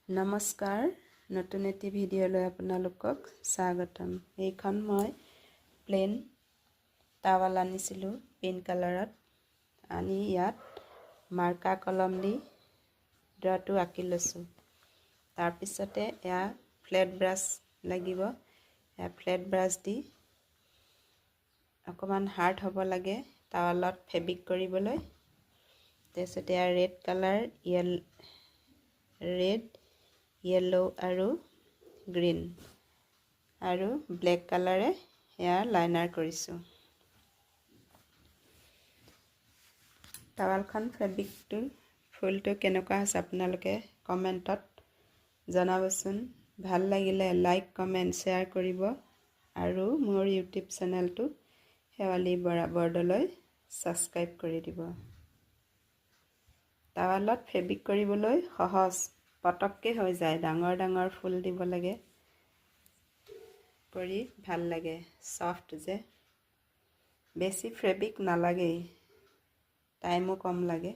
নমস্কাৰ নতুন এটি ভিডিঅ'লৈ আপোনালোকক স্বাগতম। এইখন মই প্লেন টাৱাল আনিছিলোঁ পিংক কালাৰত। আনি ইয়াত মাৰ্কা কলম দি ড্ৰটো আঁকি লৈছোঁ। তাৰপিছতে এয়া ফ্লেট ব্ৰাছ লাগিব। এয়া ফ্লেট ব্ৰাছ দি অকণমান হাৰ্ড হ'ব লাগে টাৱালত ফেব্ৰিক কৰিবলৈ। তাৰপিছতে এয়া ৰেড কালাৰ ৰেড येलो আৰু গ্ৰীণ আৰু ব্লেক কালাৰে এয়া লাইনাৰ কৰিছোঁ। টাৱালখন ফেব্ৰিকটো ফুলটো কেনেকুৱা হৈছে আপোনালোকে কমেণ্টত জনাবচোন। ভাল লাগিলে লাইক কমেণ্ট শ্বেয়াৰ কৰিব আৰু মোৰ ইউটিউব চেনেলটো শেৱালি বৰদলৈ ছাবস্ক্ৰাইব কৰি দিব। টাৱালত ফেব্ৰিক কৰিবলৈ সহজ, পটককৈ হৈ যায়। ডাঙৰ ডাঙৰ ফুল দিব লাগে, কৰি ভাল লাগে, ছফ্ট যে। বেছি ফেব্ৰিক নালাগেই, টাইমো কম লাগে।